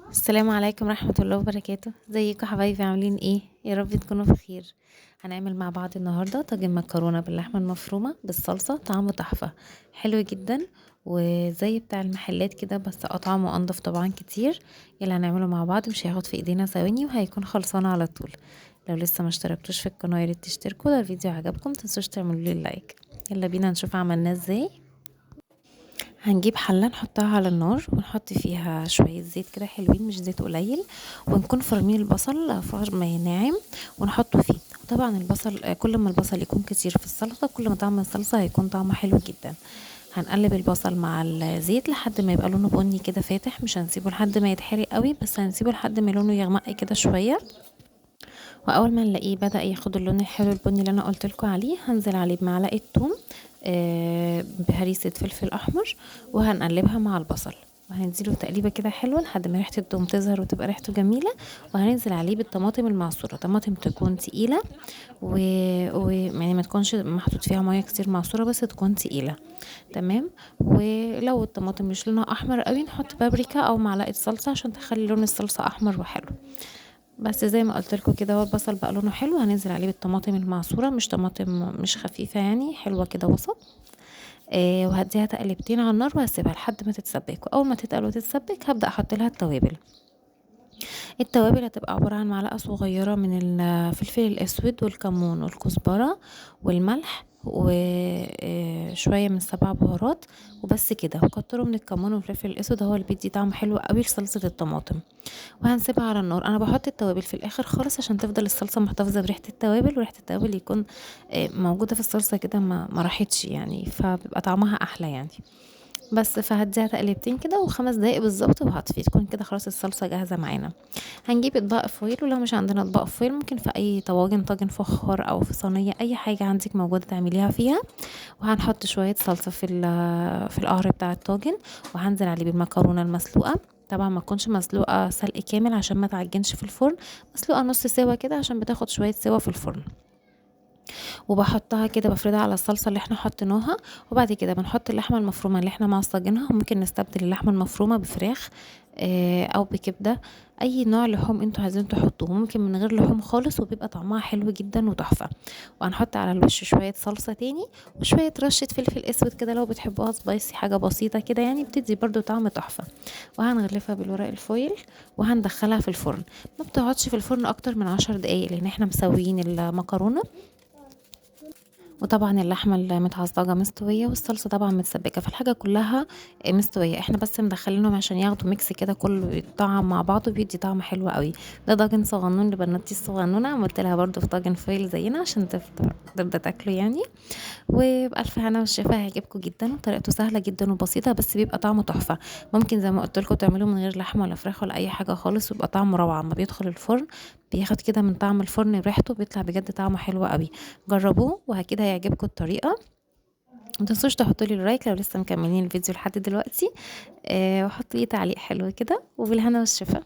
السلام عليكم ورحمة الله وبركاته. ازيكم حبايبي، عاملين ايه؟ يا رب تكونوا بخير. هنعمل مع بعض النهارده طاجن مكرونه باللحمه المفرومه بالصلصه، طعمه تحفه، حلو جدا وزي بتاع المحلات كده، بس اطعمه انضف طبعا كتير. يلا هنعمله مع بعض، مش هياخد في ايدينا ثواني وهيكون خلصانه على طول. لو لسه ما اشتركتوش في القناه ياريت تشتركوا. لو الفيديو عجبكم متنسوش تعملوا لي لايك. يلا بينا نشوف عملناه ازاي. هنجيب حلة نحطها على النار ونحط فيها شوية زيت كده حلوين، مش زيت قليل، ونكون فرمين البصل فرم ناعم ونحطه فيه. طبعا البصل كل ما البصل يكون كتير في السلطة كل ما طعم الصلصة هيكون طعمه حلو جدا. هنقلب البصل مع الزيت لحد ما يبقى لونه بني كده فاتح، مش هنسيبه لحد ما يتحرق قوي، بس هنسيبه لحد ما لونه يغمق كده شوية. واول ما نلاقيه بدأ ياخد اللون الحلو البني اللي انا قلت لكم عليه، هنزل عليه بمعلقه ثوم، بهريسه فلفل احمر، وهنقلبها مع البصل، وهنديله تقليبه كده حلوه لحد ما ريحه الثوم تظهر وتبقى ريحته جميله. وهننزل عليه بالطماطم المعصوره، طماطم تكون تقيله يعني ما تكونش محطوط فيها ميه كتير معصوره، بس تكون تقيله. تمام. ولو الطماطم مش لونها احمر قوي نحط بابريكا او معلقه صلصه عشان تخلي لون الصلصه احمر وحلو. بس زي ما قلت لكم كده، هو البصل بقى لونه حلو، هننزل عليه بالطماطم المعصوره، مش طماطم مش خفيفه يعني، حلوه كده وسط. وهديها تقلبتين على النار وهسيبها لحد ما تتسبك، واول ما تتقل وتتسبك هبدا احط لها التوابل. التوابل هتبقى عباره عن معلقه صغيره من الفلفل الاسود والكمون والكزبره والملح وشويه من 7 بهارات، وبس كده. وكتروا من الكمون والفلفل الاسود، هو اللي بيدي طعم حلو قوي لصلصه الطماطم. وهنسيبها على النار. انا بحط التوابل في الاخر خالص عشان تفضل الصلصه محتفظه بريحه التوابل، وريحه التوابل يكون موجوده في الصلصه كده، ما راحتش يعني، فبيبقى طعمها احلى يعني. بس فهديها تقليبتين كده و5 دقايق بالظبط وهطفي، تكون كده خلاص الصلصه جاهزه معانا. هنجيب اطباق فويل، ولو مش عندنا اطباق فويل ممكن في اي طواجن، طاجن فخار او في صينيه، اي حاجه عندك موجوده تعمليها فيها. وهنحط شويه صلصه في القعر بتاع الطاجن، وهنزل عليه بالمكرونه المسلوقه. طبعا ما تكونش مسلوقه سلق كامل عشان ما تعجنش في الفرن، مسلوقه نص سوا كده عشان بتاخد شويه سوا في الفرن. وبحطها كده بفردها على الصلصه اللي احنا حطيناها. وبعد كده بنحط اللحمه المفرومه اللي احنا معصجينها، وممكن نستبدل اللحمه المفرومه بفراخ او بكبده، اي نوع لحوم انتوا عايزين تحطوه، ممكن من غير لحوم خالص وبيبقى طعمها حلو جدا وتحفه. وهنحط على الوش شويه صلصه تاني وشويه رشه فلفل اسود كده لو بتحبوها سبايسي، حاجه بسيطه كده يعني، بتدي برضو طعم تحفه. وهنغلفها بالورق الفويل وهندخلها في الفرن. ما بتقعدش في الفرن اكتر من 10 دقايق لان احنا مسويين المكرونه، وطبعا اللحمه المتعصجه مستويه والصلصه طبعا متسبكه، فالحاجه كلها مستويه، احنا بس مدخلينهم عشان ياخدوا ميكس كده كله يتطعم مع بعضه وبيدي طعم حلو قوي. ده طاجن صغنون لبناتي الصغنونه، عملت لها برده في طاجن فويل زينا عشان تبدا تاكله يعني. وبألف هنا والشفا، هيعجبكم جدا وطريقته سهله جدا وبسيطه، بس بيبقى طعمه تحفه. ممكن زي ما قلت لكم تعملوه من غير لحمه ولا فراخ ولا اي حاجه خالص، ويبقى طعمه روعه. اما بيدخل الفرن بياخد كده من طعم الفرن ريحته، بيطلع بجد طعمه حلو قوي. جربوه وهكذا هيعجبكم الطريقه. متنسوش تحطوا لي اللايك لو لسه مكملين الفيديو لحد دلوقتي، وحطوا لي تعليق حلو كده، وبالهنا والشفا.